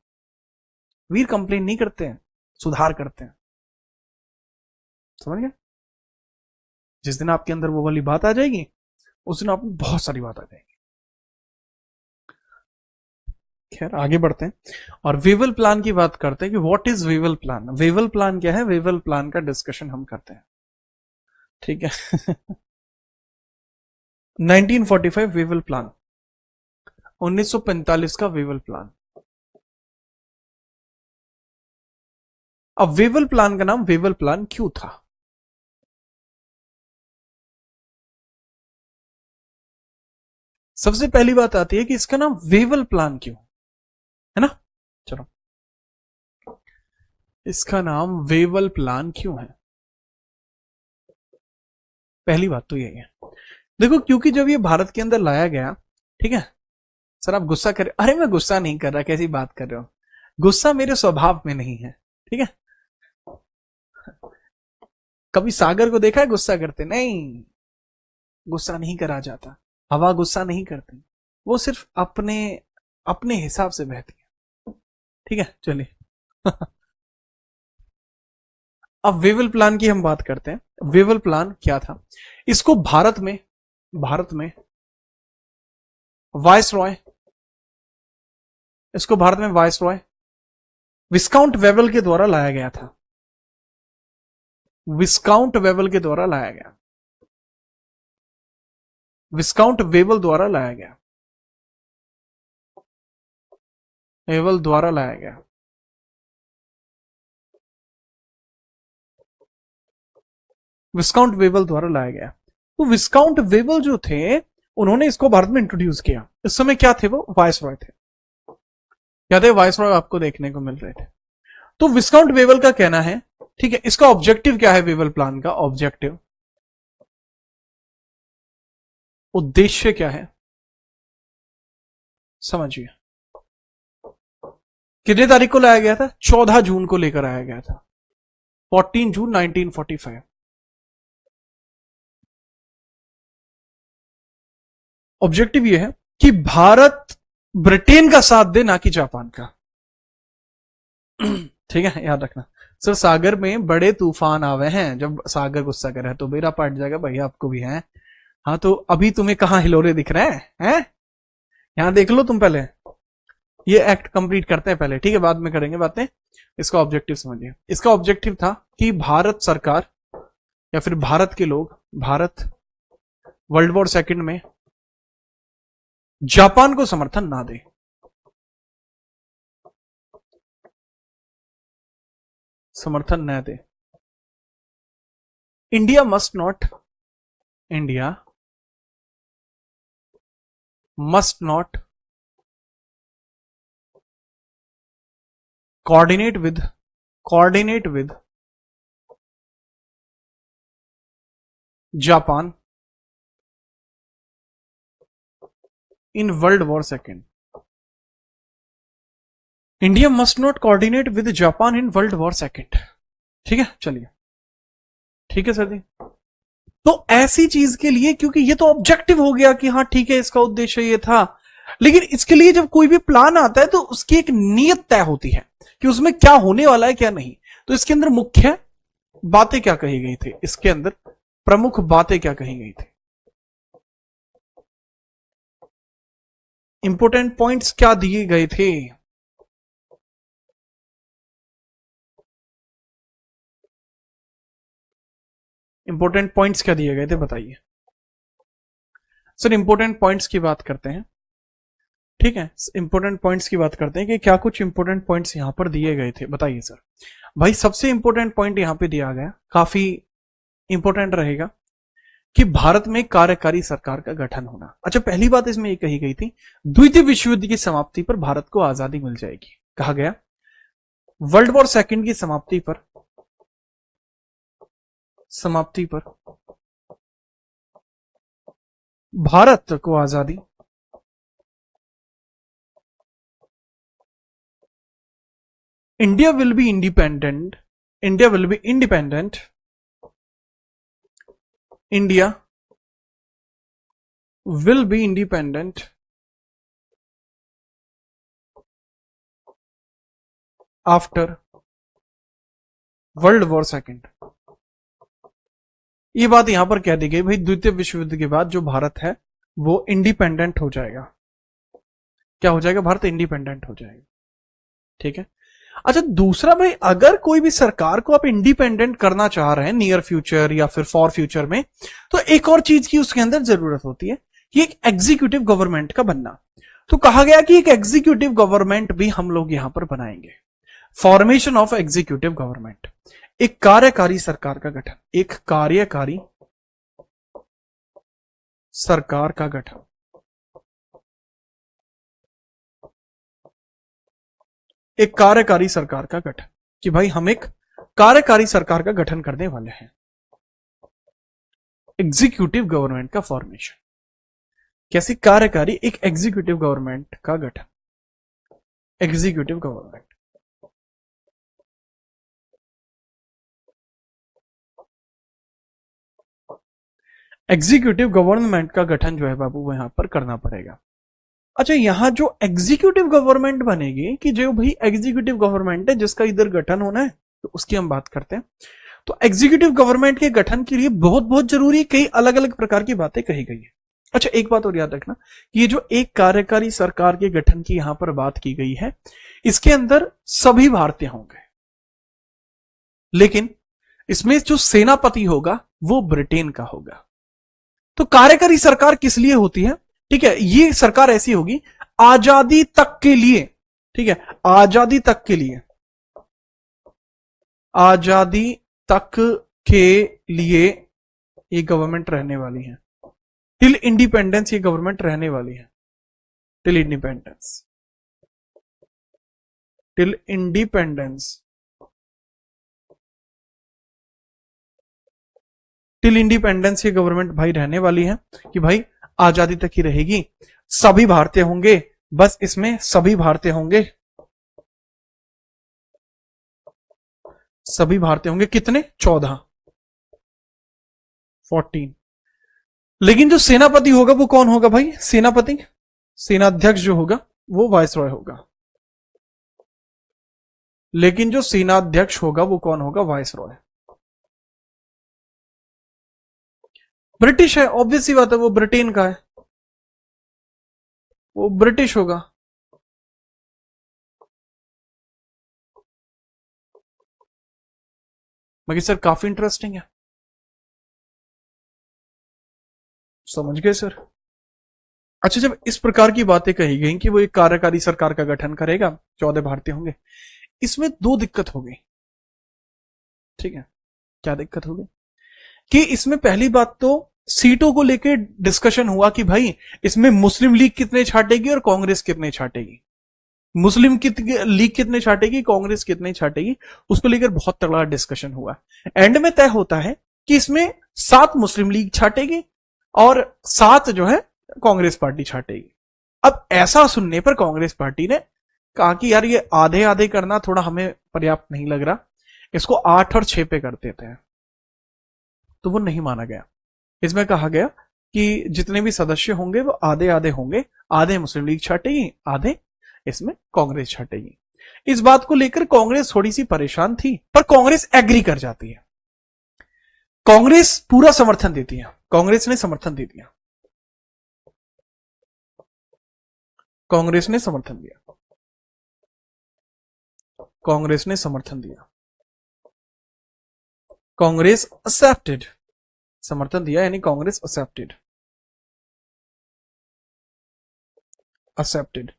वीर कंप्लेन नहीं करते हैं, सुधार करते हैं। समझ गए? जिस दिन आपके अंदर वो वाली बात आ जाएगी उस दिन आपको बहुत सारी बात आ जाएगी। खैर आगे बढ़ते हैं और वेवल प्लान की बात करते हैं कि what is Wavell plan. Wavell plan क्या है, वेवल प्लान का डिस्कशन हम करते हैं। ठीक है 1945 वेवल प्लान, 1945 का वेवल प्लान। अब वेवल प्लान का नाम वेवल प्लान क्यों था? सबसे पहली बात आती है कि इसका नाम वेवल प्लान क्यों है ना। चलो, इसका नाम वेवल प्लान क्यों है? पहली बात तो यही है, देखो क्योंकि जब ये भारत के अंदर लाया गया, ठीक है सर आप गुस्सा कर, अरे मैं गुस्सा नहीं कर रहा, कैसी बात कर रहे हो, गुस्सा मेरे स्वभाव में नहीं है। ठीक है, कभी सागर को देखा है गुस्सा करते? नहीं, गुस्सा नहीं करा जाता। हवा गुस्सा नहीं करती, वो सिर्फ अपने अपने हिसाब से बहती है। ठीक है चलिए अब वेवल प्लान की हम बात करते हैं। वेवल प्लान क्या था? इसको भारत में वाइस रॉय, इसको भारत में वाइस रॉय विस्काउंट वेवल के द्वारा लाया गया था। विस्काउंट वेवल के द्वारा लाया गया, विस्काउंट वेवल द्वारा लाया गया, वेवल द्वारा लाया गया। विस्काउंट वेवल द्वारा लाया गया। तो विस्काउंट वेवल जो थे उन्होंने इसको भारत में इंट्रोड्यूस किया। इस समय क्या थे? वो वाइस रॉय थे। क्या थे? वाइस रॉय आपको देखने को मिल रहे थे। तो विस्काउंट वेवल का कहना है, ठीक है, इसका ऑब्जेक्टिव क्या है? वेवल प्लान का ऑब्जेक्टिव, उद्देश्य क्या है? समझिए, कितने तारीख को लाया गया था? 14 जून को लेकर आया गया था, 14 जून 1945। ऑब्जेक्टिव यह है कि भारत ब्रिटेन का साथ दे, ना कि जापान का। ठीक है, याद रखना। सर सागर में बड़े तूफान आवे हैं, जब सागर गुस्सा करे तो बेड़ा पाट जाएगा भैया, आपको भी है। हाँ तो अभी तुम्हें कहां हिलोरे दिख रहे हैं? यहां देख लो तुम पहले, ये एक्ट कंप्लीट करते हैं पहले, ठीक है, बाद में करेंगे बातें। इसका ऑब्जेक्टिव समझिए। इसका ऑब्जेक्टिव था कि भारत सरकार या फिर भारत के लोग, भारत वर्ल्ड वॉर सेकंड में जापान को समर्थन ना दे। समर्थन न दे। India must not coordinate with Japan in World War II. India must not coordinate with Japan in world war second. ठीक है चलिए, ठीक है सर जी। तो ऐसी चीज के लिए, क्योंकि ये तो ऑब्जेक्टिव हो गया कि हाँ ठीक है इसका उद्देश्य ये था, लेकिन इसके लिए जब कोई भी प्लान आता है तो उसकी एक नियत तय होती है कि उसमें क्या होने वाला है क्या नहीं। तो इसके अंदर मुख्य बातें क्या कही गई थी, इसके अंदर प्रमुख बातें क्या कही गई थी, इंपोर्टेंट पॉइंट्स क्या दिए गए थे? इंपोर्टेंट पॉइंट्स क्या दिए गए थे बताइए सर। इंपोर्टेंट पॉइंट्स की बात करते हैं, ठीक है, इंपोर्टेंट पॉइंट्स की बात करते हैं कि क्या कुछ इंपोर्टेंट पॉइंट्स यहां पर दिए गए थे, बताइए सर। भाई सबसे इंपोर्टेंट पॉइंट यहां पे दिया गया, काफी इंपोर्टेंट रहेगा कि भारत में कार्यकारी सरकार का गठन होना। अच्छा, पहली बात इसमें ये कही गई थी, द्वितीय विश्व युद्ध की समाप्ति पर भारत को आजादी मिल जाएगी। कहा गया वर्ल्ड वॉर सेकंड की समाप्ति पर भारत को आजादी India will be independent India will be independent India will be independent after world war second. ये बात यहां पर कह दी गई भाई, द्वितीय विश्व युद्ध के बाद जो भारत है वो इंडिपेंडेंट हो जाएगा। क्या हो जाएगा? भारत इंडिपेंडेंट हो जाएगा। ठीक है। अच्छा, दूसरा भाई, अगर कोई भी सरकार को आप इंडिपेंडेंट करना चाह रहे हैं नियर फ्यूचर या फिर फॉर फ्यूचर में, तो एक और चीज की उसके अंदर जरूरत होती है कि एक एग्जीक्यूटिव गवर्नमेंट का बनना। तो कहा गया कि एक एग्जीक्यूटिव गवर्नमेंट भी हम लोग यहां पर बनाएंगे। फॉर्मेशन ऑफ एग्जीक्यूटिव गवर्नमेंट, एक कार्यकारी सरकार का गठन, एक कार्यकारी सरकार का गठन, एक कार्यकारी सरकार का गठन, कि भाई हम एक कार्यकारी सरकार का गठन करने वाले हैं। एग्जीक्यूटिव गवर्नमेंट का फॉर्मेशन, कैसी? कार्यकारी, एक एग्जीक्यूटिव गवर्नमेंट का गठन, एग्जीक्यूटिव गवर्नमेंट। एग्जीक्यूटिव गवर्नमेंट का गठन जो है बाबू वो यहां पर करना पड़ेगा। अच्छा, यहां जो एग्जीक्यूटिव गवर्नमेंट बनेगी, कि जो भाई एग्जीक्यूटिव गवर्नमेंट है जिसका इधर गठन होना है, तो उसकी हम बात करते हैं। तो एग्जीक्यूटिव गवर्नमेंट के गठन के लिए बहुत बहुत जरूरी कई अलग अलग प्रकार की बातें कही गई है। अच्छा, एक बात और याद रखना, ये जो एक कार्यकारी सरकार के गठन की यहां पर बात की गई है, इसके अंदर सभी भारतीय होंगे, लेकिन इसमें जो सेनापति होगा वो ब्रिटेन का होगा। तो कार्यकारी सरकार किस लिए होती है? ठीक है, ये सरकार ऐसी होगी आजादी तक के लिए। ठीक है, आजादी तक के लिए, आजादी तक के लिए ये गवर्नमेंट रहने वाली है। टिल इंडिपेंडेंस ये गवर्नमेंट रहने वाली है। Till independence, till independence, till independence ये गवर्नमेंट भाई रहने वाली है, कि भाई आजादी तक ही रहेगी। सभी भारतीय होंगे, बस इसमें सभी भारतीय होंगे, सभी भारतीय होंगे। कितने? 14, 14। लेकिन जो सेनापति होगा वो कौन होगा भाई? सेनापति, सेनाध्यक्ष जो होगा वो वायसरॉय होगा। लेकिन जो सेनाध्यक्ष होगा वो कौन होगा? वायसरॉय। ब्रिटिश है, ऑब्वियस सी बात है, वो ब्रिटेन का है, वो ब्रिटिश होगा। मगर सर काफी इंटरेस्टिंग है, समझ गए सर? अच्छा, जब इस प्रकार की बातें कही गई कि वो एक कार्यकारी सरकार का गठन करेगा, 14 भारतीय होंगे, इसमें दो दिक्कत हो गई। ठीक है, क्या दिक्कत हो गई? कि इसमें पहली बात तो सीटों को लेकर डिस्कशन हुआ कि भाई इसमें मुस्लिम लीग कितने छाटेगी और कांग्रेस कितने छाटेगी। मुस्लिम लीग कितने छाटेगी, कांग्रेस कितने छाटेगी, उसको लेकर बहुत तगड़ा डिस्कशन हुआ। एंड में तय होता है कि इसमें 7 मुस्लिम लीग छाटेगी और 7 जो है कांग्रेस पार्टी छाटेगी। अब ऐसा सुनने पर कांग्रेस पार्टी ने कहा कि यार ये आधे आधे करना थोड़ा हमें पर्याप्त नहीं लग रहा, इसको 8 और 6 पे कर देते हैं। तो वो नहीं माना गया। इसमें कहा गया कि जितने भी सदस्य होंगे वो आधे आधे होंगे, आधे मुस्लिम लीग छाटेगी, आधे इसमें कांग्रेस छाटेगी। इस बात को लेकर कांग्रेस थोड़ी सी परेशान थी, पर कांग्रेस एग्री कर जाती है। कांग्रेस पूरा समर्थन देती है, कांग्रेस ने समर्थन दे दिया, कांग्रेस ने समर्थन दिया, कांग्रेस ने समर्थन दिया, कांग्रेस एक्सेप्टेड, समर्थन दिया, यानी कांग्रेस एक्सेप्टेड, एक्सेप्टेड।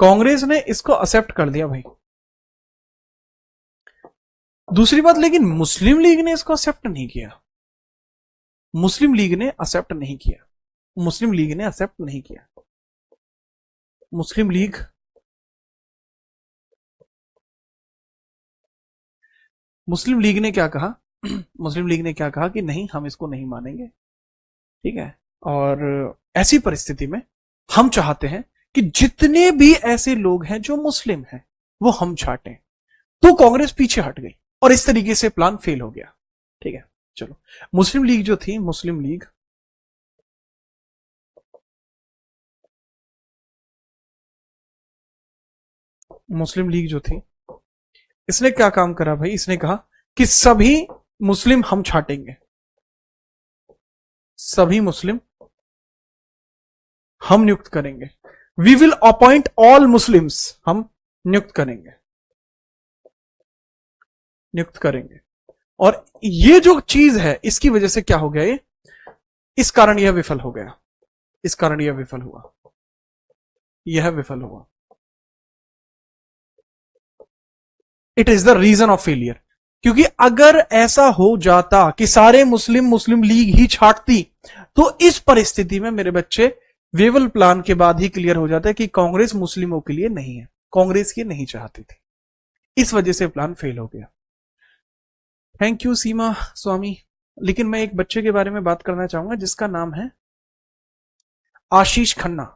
कांग्रेस ने इसको एक्सेप्ट कर दिया भाई। दूसरी बात, लेकिन मुस्लिम लीग ने इसको एक्सेप्ट नहीं किया। मुस्लिम लीग ने एक्सेप्ट नहीं किया। मुस्लिम लीग ने एक्सेप्ट नहीं किया। मुस्लिम लीग मुस्लिम लीग ने क्या कहा? मुस्लिम लीग ने क्या कहा कि नहीं, हम इसको नहीं मानेंगे। ठीक है। और ऐसी परिस्थिति में हम चाहते हैं कि जितने भी ऐसे लोग हैं जो मुस्लिम हैं वो हम छांटें। तो कांग्रेस पीछे हट गई और इस तरीके से प्लान फेल हो गया। ठीक है। चलो, मुस्लिम लीग जो थी, मुस्लिम लीग जो थी, इसने क्या काम करा भाई? इसने कहा कि सभी मुस्लिम हम छांटेंगे, सभी मुस्लिम हम नियुक्त करेंगे। We will appoint all Muslims, हम नियुक्त करेंगे, नियुक्त करेंगे। और ये जो चीज है, इसकी वजह से क्या हो गया? ये इस कारण यह विफल हो गया, इस कारण यह विफल हुआ, यह विफल हुआ। It is the reason of failure. क्योंकि अगर ऐसा हो जाता कि सारे मुस्लिम लीग ही छाटती, तो इस परिस्थिति में मेरे बच्चे वेवल प्लान के बाद ही क्लियर हो जाता है कि कांग्रेस मुस्लिमों के लिए नहीं है, कांग्रेस ये नहीं चाहती थी। इस वजह से प्लान फेल हो गया। थैंक यू सीमा स्वामी। लेकिन मैं एक बच्चे के बारे में बात करना चाहूंगा जिसका नाम है आशीष खन्ना।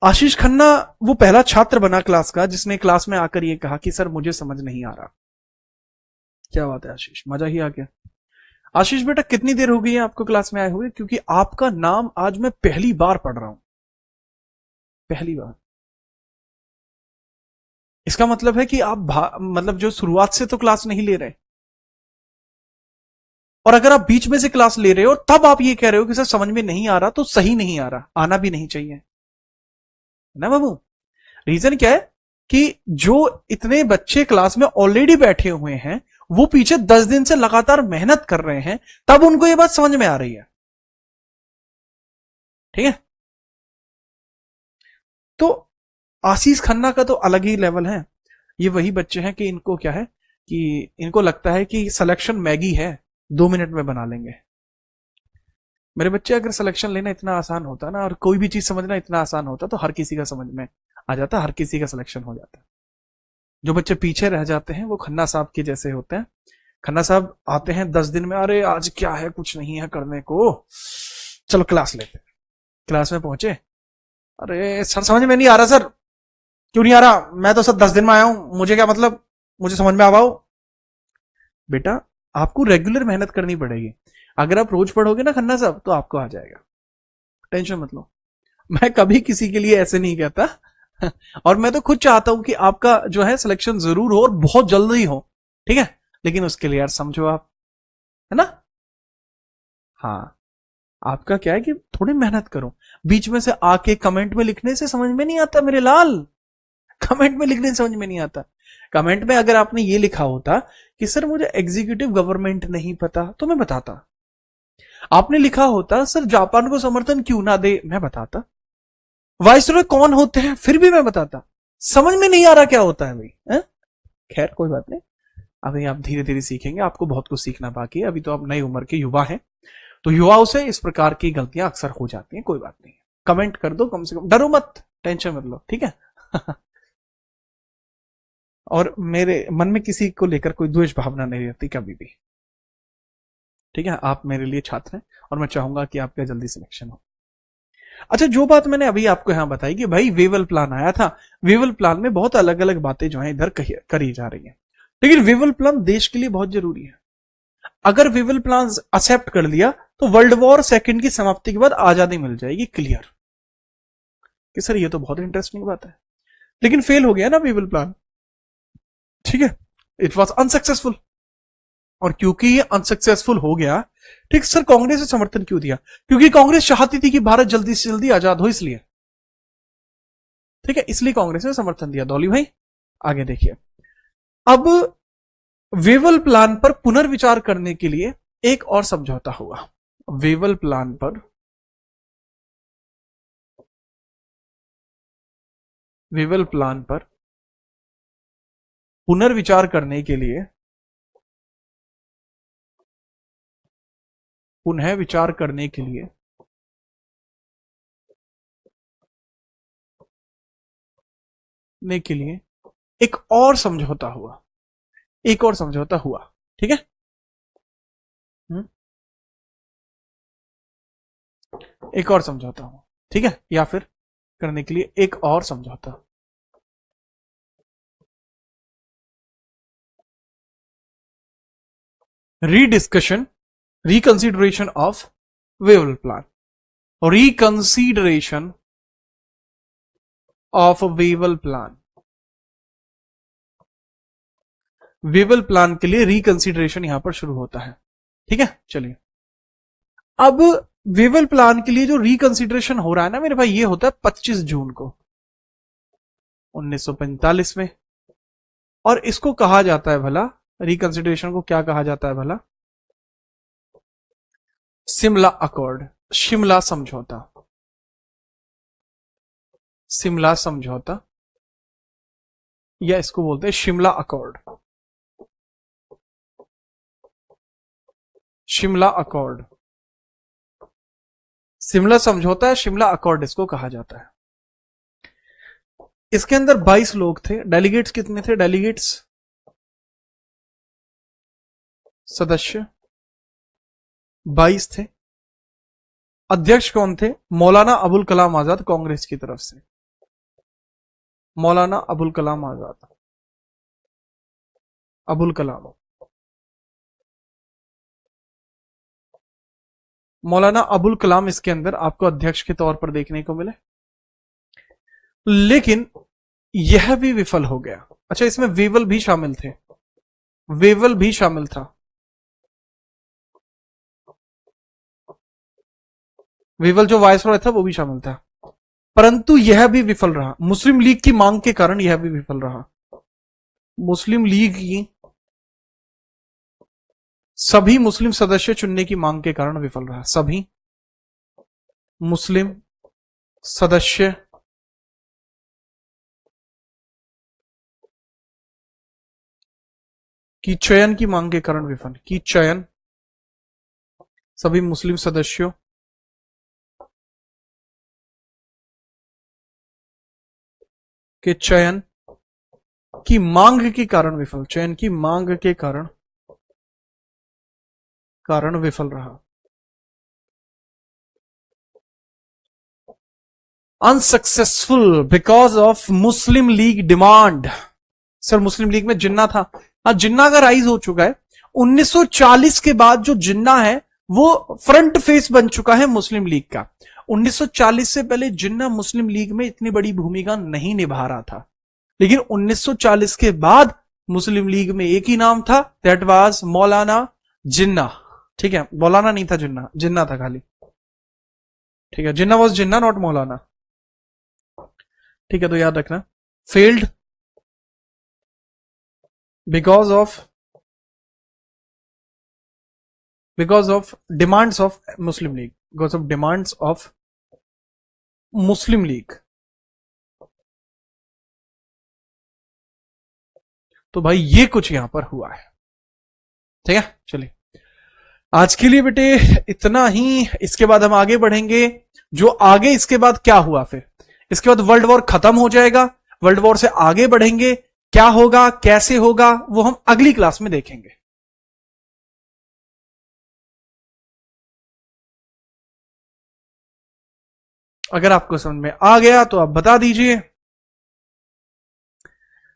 आशीष खन्ना वो पहला छात्र बना क्लास का जिसने क्लास में आकर ये कहा कि सर मुझे समझ नहीं आ रहा। क्या बात है आशीष, मजा ही आ गया। आशीष बेटा, कितनी देर हो गई है आपको क्लास में आए हुए? क्योंकि आपका नाम आज मैं पहली बार पढ़ रहा हूं, पहली बार। इसका मतलब है कि आप मतलब जो शुरुआत से तो क्लास नहीं ले रहे, और अगर आप बीच में से क्लास ले रहे हो तब आप ये कह रहे हो कि सर समझ में नहीं आ रहा, तो सही नहीं आ रहा, आना भी नहीं चाहिए ना बाबू। रीजन क्या है कि जो इतने बच्चे क्लास में ऑलरेडी बैठे हुए हैं, वो पीछे 10 दिन से लगातार मेहनत कर रहे हैं, तब उनको ये बात समझ में आ रही है। ठीक है। तो आशीष खन्ना का तो अलग ही लेवल है। ये वही बच्चे हैं कि इनको क्या है कि इनको लगता है कि सिलेक्शन मैगी है, 2 मिनट में बना लेंगे। मेरे बच्चे, अगर सिलेक्शन लेना इतना आसान होता ना, और कोई भी चीज समझना इतना आसान होता, तो हर किसी का समझ में आ जाता, हर किसी का सिलेक्शन हो जाता। जो बच्चे पीछे रह जाते हैं वो खन्ना साहब के जैसे होते हैं। खन्ना साहब आते हैं 10 दिन में, अरे आज क्या है, कुछ नहीं है करने को, चलो क्लास लेते हैं। क्लास में पहुंचे, अरे सर समझ में नहीं आ रहा। सर क्यों नहीं आ रहा? मैं तो सर 10 दिन में आया हूं, मुझे क्या मतलब, मुझे समझ में आओ। बेटा, आपको रेगुलर मेहनत करनी पड़ेगी। अगर आप रोज पढ़ोगे ना खन्ना साहब, तो आपको आ जाएगा, टेंशन मत लो। मैं कभी किसी के लिए ऐसे नहीं कहता। और मैं तो खुद चाहता हूं कि आपका जो है सिलेक्शन जरूर हो और बहुत जल्दी हो। ठीक है। लेकिन उसके लिए यार समझो आप, है ना। हाँ, आपका क्या है कि थोड़ी मेहनत करो। बीच में से आके कमेंट में लिखने से समझ में नहीं आता मेरे लाल। कमेंट में लिखने से समझ में नहीं आता। कमेंट में अगर आपने ये लिखा होता कि सर मुझे एग्जीक्यूटिव गवर्नमेंट नहीं पता, तो मैं बताता। आपने लिखा होता सर जापान को समर्थन क्यों ना दे, मैं बताता। वाइसरॉय कौन होते हैं, फिर भी मैं बताता। समझ में नहीं आ रहा क्या होता है भाई। खैर कोई बात नहीं, अभी आप धीरे धीरे सीखेंगे, आपको बहुत कुछ सीखना बाकी है। अभी तो आप नई उम्र के युवा हैं, तो युवाओं से इस प्रकार की गलतियां अक्सर हो जाती हैं। कोई बात नहीं, कमेंट कर दो कम से कम, डरो मत, टेंशन मत लो। ठीक है। और मेरे मन में किसी को लेकर कोई द्वेष भावना नहीं रहती कभी भी। ठीक है। आप मेरे लिए छात्र हैं और मैं चाहूंगा कि आपका जल्दी सिलेक्शन हो। अच्छा, जो बात मैंने अभी आपको यहां बताई कि भाई वेवल प्लान आया था, वेवल प्लान में बहुत अलग अलग बातें जो है इधर करी जा रही है, लेकिन वेवल प्लान देश के लिए बहुत जरूरी है। अगर वेवल प्लान एक्सेप्ट कर लिया तो वर्ल्ड वॉर सेकंड की समाप्ति के बाद आजादी मिल जाएगी, क्लियर। कि सर ये तो बहुत इंटरेस्टिंग बात है, लेकिन फेल हो गया ना वेवल प्लान। ठीक है। It was unsuccessful. और क्योंकि ये अनसक्सेसफुल हो गया, ठीक, सर कांग्रेस ने समर्थन क्यों दिया? क्योंकि कांग्रेस चाहती थी कि भारत जल्दी से जल्दी आजाद हो, इसलिए। ठीक है, इसलिए कांग्रेस ने समर्थन दिया। दौली भाई आगे देखिए। अब वेवल प्लान पर पुनर्विचार करने के लिए एक और समझौता हुआ। वेवल प्लान पर पुनर्विचार करने के लिए पुनः विचार करने के लिए एक और समझौता हुआ, एक और समझौता हुआ, ठीक है। एक और समझौता हुआ, ठीक है, या फिर करने के लिए एक और समझौता। Rediscussion, reconsideration of Wavell plan, reconsideration of Wavell plan. Wavell plan के लिए रिकंसिडरेशन यहां पर शुरू होता है, ठीक है। चलिए, अब वेवल प्लान के लिए जो रिकंसिडरेशन हो रहा है ना मेरे भाई, ये होता है 25 जून को 1945 में। और इसको कहा जाता है भला, रिकंसिडरेशन को क्या कहा जाता है भला? शिमला अकॉर्ड, शिमला समझौता, शिमला समझौता, या इसको बोलते हैं शिमला अकॉर्ड, शिमला अकॉर्ड। शिमला समझौता है, शिमला अकॉर्ड इसको कहा जाता है। इसके अंदर 22 लोग थे। डेलीगेट्स कितने थे? डेलीगेट्स, सदस्य 22 थे। अध्यक्ष कौन थे? मौलाना अबुल कलाम आजाद, कांग्रेस की तरफ से। मौलाना अबुल कलाम आजाद, अबुल कलाम, मौलाना अबुल कलाम इसके अंदर आपको अध्यक्ष के तौर पर देखने को मिले। लेकिन यह भी विफल हो गया। अच्छा, इसमें वेवल भी शामिल थे, वेवल भी शामिल था, वेवल जो वायसरॉय था वो भी शामिल था, परंतु यह भी विफल रहा। मुस्लिम लीग की मांग के कारण यह भी विफल रहा। मुस्लिम लीग की सभी मुस्लिम सदस्य चुनने की मांग के कारण विफल रहा। सभी मुस्लिम सदस्य की चयन की मांग के कारण विफल, की चयन, सभी मुस्लिम सदस्यों के चयन की मांग के कारण विफल, चयन की मांग के कारण विफल रहा। Unsuccessful because of Muslim league demand. Sir, Muslim league में जिन्ना था, हाँ, जिन्ना का राइज हो चुका है। 1940 के बाद जो जिन्ना है वो फ्रंट फेस बन चुका है मुस्लिम लीग का। 1940 से पहले जिन्ना मुस्लिम लीग में इतनी बड़ी भूमिका नहीं निभा रहा था, लेकिन 1940 के बाद मुस्लिम लीग में एक ही नाम था, दैट वाज मौलाना जिन्ना, ठीक है। मौलाना नहीं था, जिन्ना, जिन्ना था खाली, ठीक है। जिन्ना वॉज जिन्ना, नॉट मौलाना, ठीक है। तो याद रखना, failed because of demands of Muslim league, because of demands of Muslim league. तो भाई ये कुछ यहां पर हुआ है, ठीक है। चलिए, आज के लिए बेटे इतना ही। इसके बाद हम आगे बढ़ेंगे। जो आगे इसके बाद क्या हुआ, फिर इसके बाद वर्ल्ड वॉर खत्म हो जाएगा, वर्ल्ड वॉर से आगे बढ़ेंगे, क्या होगा, कैसे होगा, वो हम अगली क्लास में देखेंगे। अगर आपको समझ में आ गया तो आप बता दीजिए,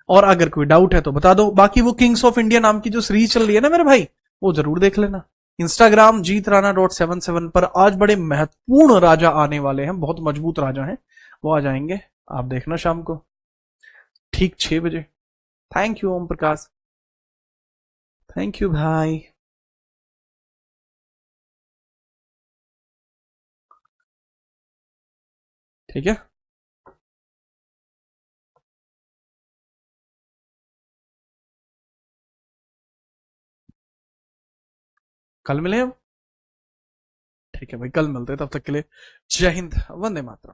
और अगर कोई डाउट है तो बता दो। बाकी वो किंग्स ऑफ इंडिया नाम की जो सीरीज चल रही है ना मेरे भाई, वो जरूर देख लेना। इंस्टाग्राम GeetRana.77 पर आज बड़े महत्वपूर्ण राजा आने वाले हैं, बहुत मजबूत राजा हैं, वो आ जाएंगे। आप देखना शाम को ठीक 6 बजे। Thank you Om Prakash, thank you भाई। ठीक है, कल मिले हम, ठीक है भाई, कल मिलते हैं। तब तक के लिए जय हिंद, वंदे मातरम।